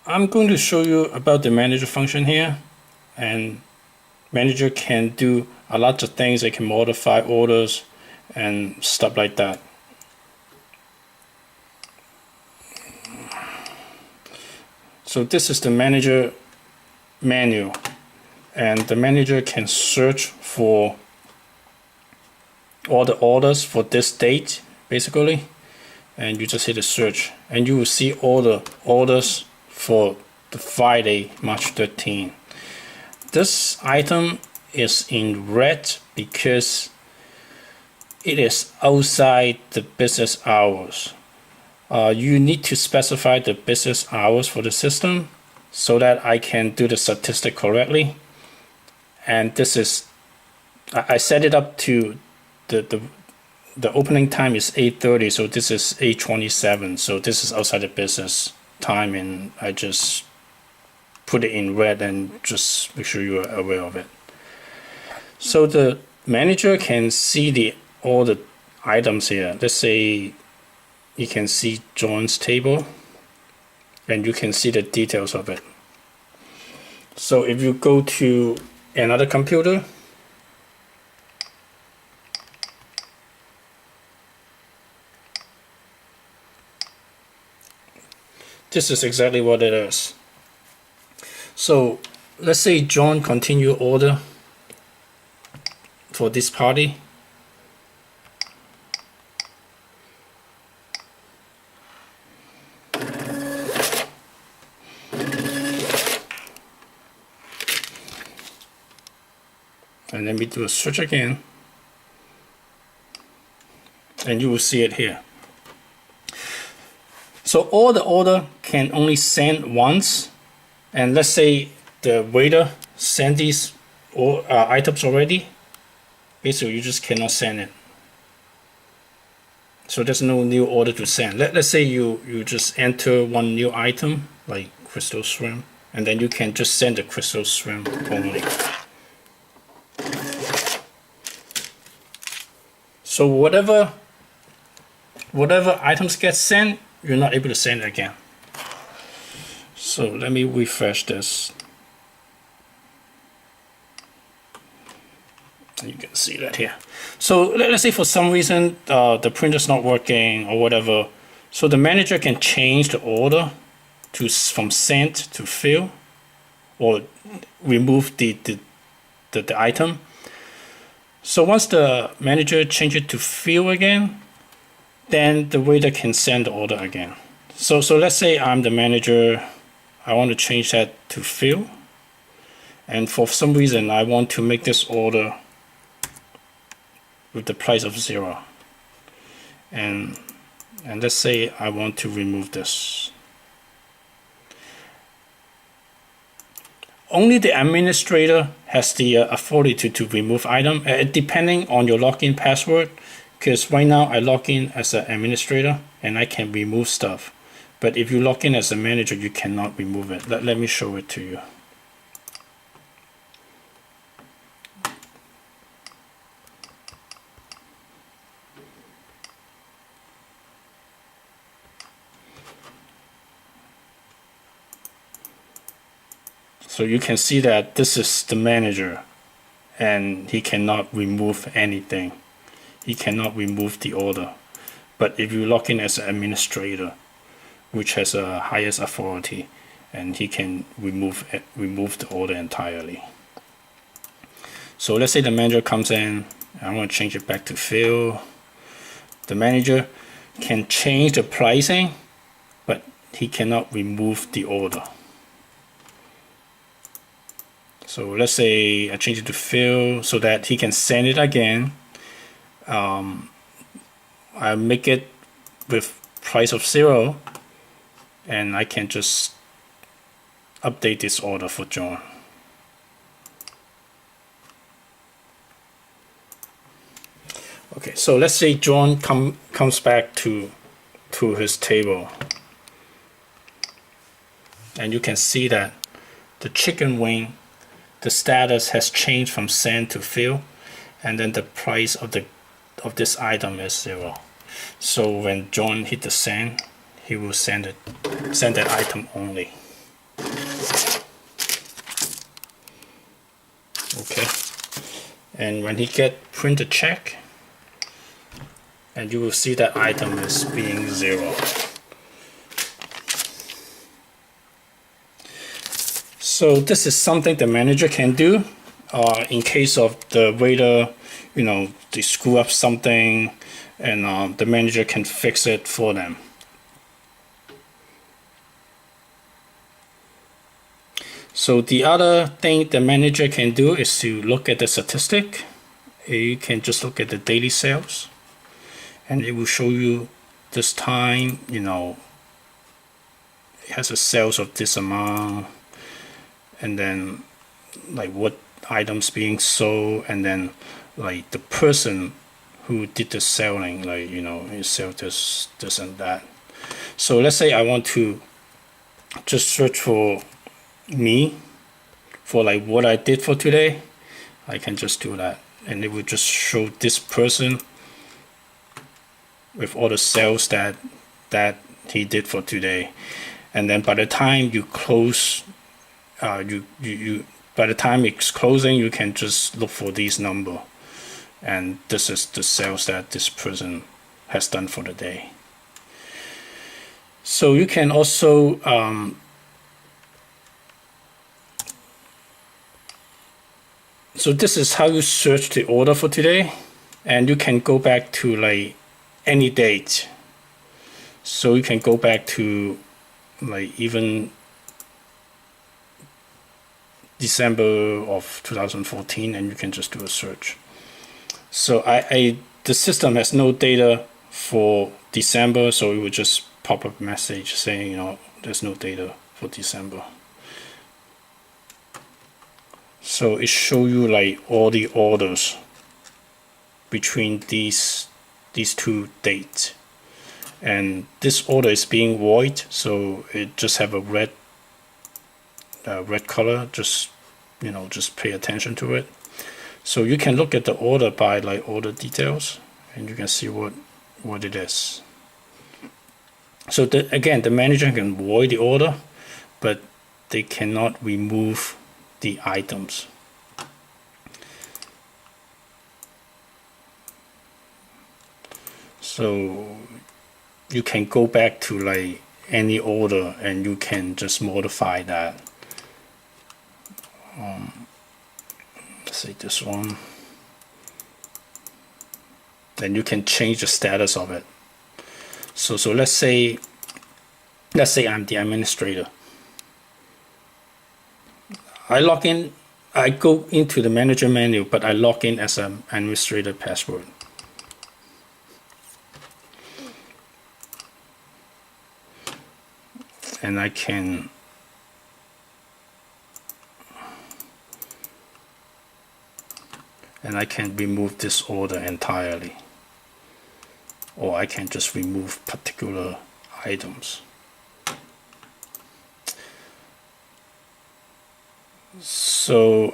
I'm going to show you about the manager function here, and manager can do a lot of things. They can modify orders and stuff like that. So this is the manager menu, and the manager can search for all the orders for this date basically, and you just hit a search and you will see all the orders for the Friday, March 13. This item is in red because it is outside the business hours. You need to specify the business hours for the system so that I can do the statistic correctly. And this is, I set it up to the opening time is 8:30, so this is 8:27. So this is outside the business time, and I just put it in red and just make sure you are aware of it. So the manager can see all the items here. Let's say you can see John's table, and you can see the details of it. So if you go to another computer, this is exactly what it is. So let's say John continue order for this party. And let me do a search again, and you will see it here. So all the order can only send once, and let's say the waiter sent these items already, basically you just cannot send it. So there's no new order to send. Let's say you just enter one new item like crystal shrimp, and then you can just send the crystal shrimp only. So whatever items get sent, you're not able to send it again. So let me refresh this. You can see that here. So let's say for some reason the printer's not working or whatever. So the manager can change the order from sent to fill, or remove the item. So once the manager changes it to fill again, then the waiter can send the order again. So let's say I'm the manager, I want to change that to fill, and for some reason I want to make this order with the price of 0, and let's say I want to remove this. Only the administrator has the authority to remove item, depending on your login password. Because right now I log in as an administrator and I can remove stuff. But if you log in as a manager, you cannot remove it. Let me show it to you. So you can see that this is the manager, and he cannot remove anything. He cannot remove the order. But if you log in as an administrator, which has a highest authority, and he can remove the order entirely. So let's say the manager comes in, I want to change it back to fill. The manager can change the pricing, but he cannot remove the order. So let's say I change it to fill so that he can send it again. I make it with price of 0, and I can just update this order for John. Okay, so let's say John comes back to his table, and you can see that the chicken wing, the status has changed from send to fill, and then the price of this item is 0. So when John hit the send, he will send that item only. And when he print the check, and you will see that item is being 0. So this is something the manager can do in case of the waiter, they screw up something, and the manager can fix it for them. So the other thing the manager can do is to look at the statistic. You can just look at the daily sales, and it will show you this time, it has a sales of this amount, and then like what items being sold, and then like the person who did the selling, like he sell this and that. So let's say I want to just search for me, for like what I did for today. I can just do that, and it will just show this person with all the sales that he did for today. And then by the time you close, by the time it's closing, you can just look for these number, and this is the sales that this person has done for the day. So you can also so this is how you search the order for today, and you can go back to like any date. So you can go back to like even December of 2014, and you can just do a search. So the system has no data for December, so it would just pop up a message saying there's no data for December. So it show you like all the orders between these two dates, and this order is being void, so it just have a red color. Just pay attention to it. So you can look at the order by like order details, and you can see what it is. So again, the manager can void the order, but they cannot remove the items. So you can go back to like any order, and you can just modify that. Let's say this one. Then you can change the status of it. So let's say I'm the administrator. I log in, I go into the manager menu, but I log in as an administrator password. And I can remove this order entirely, or I can just remove particular items. So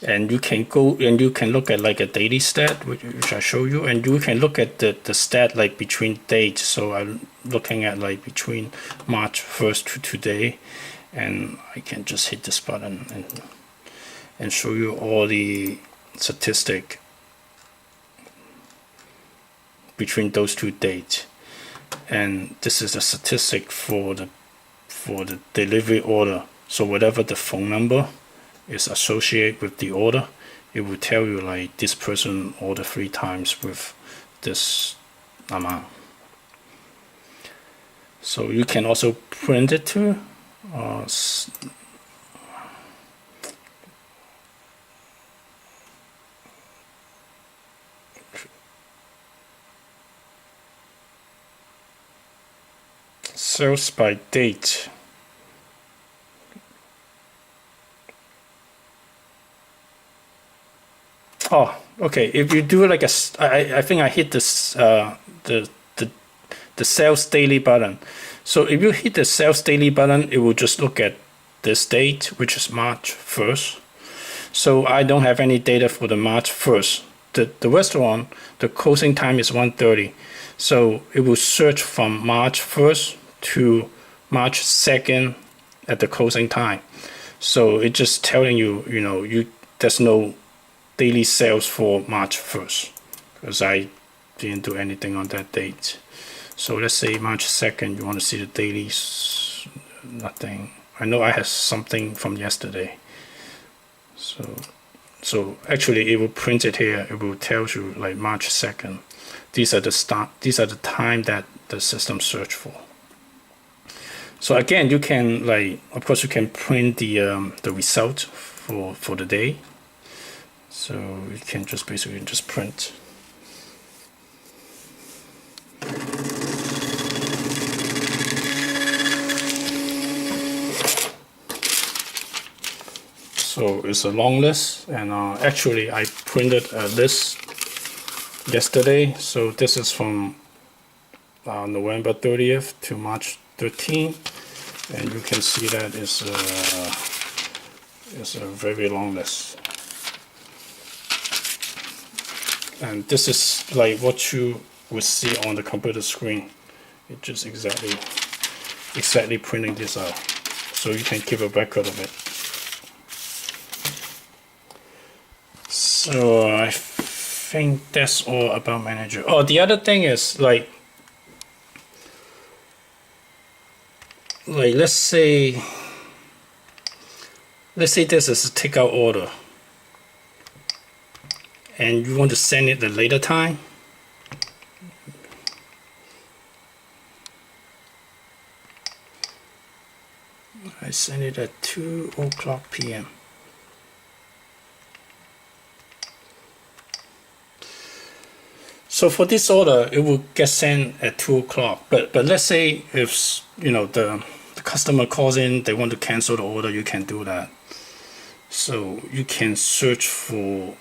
and you can go and you can look at like a daily stat, which I show you, and you can look at the stat like between dates. So I'm looking at like between March 1st to today, and I can just hit this button and show you all the statistic between those two dates. And this is the statistic for the delivery order. So whatever the phone number is associated with the order, it will tell you like this person ordered 3 times with this amount. So you can also print it too. Sales by date. Oh, okay. If you do like I think I hit this the sales daily button. So if you hit the sales daily button, it will just look at this date, which is March 1st. So I don't have any data for the March 1st. The restaurant, the closing time is 1:30. So it will search from March 1st to March 2nd at the closing time. So it's just telling you, there's no daily sales for March 1st, because I didn't do anything on that date. So let's say March 2nd, you want to see the dailies, nothing. I know I have something from yesterday. So actually it will print it here. It will tell you like March 2nd. These are the time that the system search for. So again, you can of course you can print the result for the day. So you can just basically just print. So it's a long list, and actually I printed this yesterday. So this is from November 30th to March 13th, and you can see that it's a very long list. And this is like what you would see on the computer screen. It just exactly printing this out, so you can keep a record of it. So I think that's all about Manager. Oh, the other thing is like let's say this is a takeout order, and you want to send it at a later time. I send it at 2:00 p.m. So for this order, it will get sent at 2:00. But let's say if the customer calls in, they want to cancel the order, you can do that. So you can search for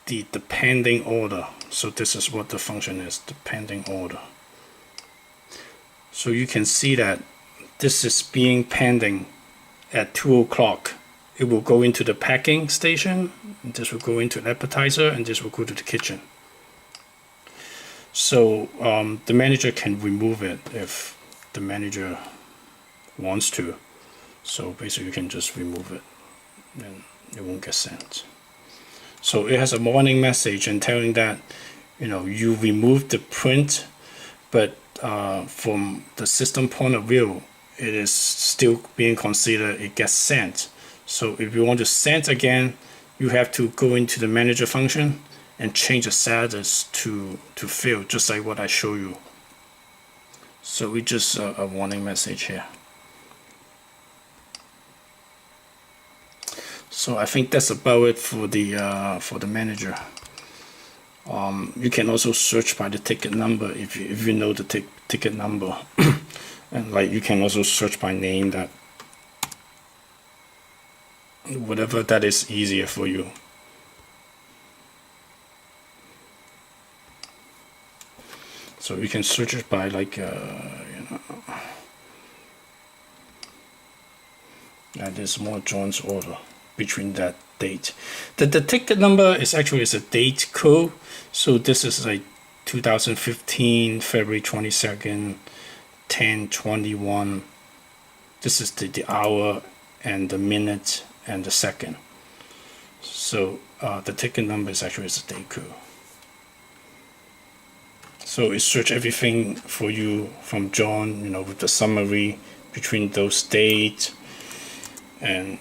the pending order. So this is what the function is, the pending order. So you can see that this is being pending at 2:00. It will go into the packing station, and this will go into an appetizer, and this will go to the kitchen. So the manager can remove it if the manager wants to. So basically you can just remove it and it won't get sent. So it has a warning message and telling that you removed the print, but from the system point of view, it is still being considered it gets sent. So if you want to send again, you have to go into the manager function and change the status to fill, just like what I show you. So it's just a warning message here. So I think that's about it for the manager. You can also search by the ticket number if you know the ticket number, and you can also search by name, that whatever that is easier for you. So you can search it by that is more John's order between that date. The ticket number is actually a date code. So this is 2015 February 22nd 10:21. This is the hour and the minute and the second. So the ticket number is actually a date code. So it search everything for you from John, with the summary between those dates, and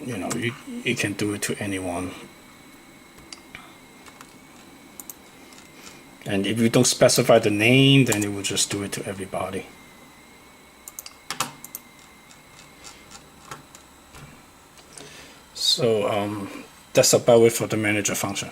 you can do it to anyone. And if you don't specify the name, then it will just do it to everybody. So that's about it for the manager function.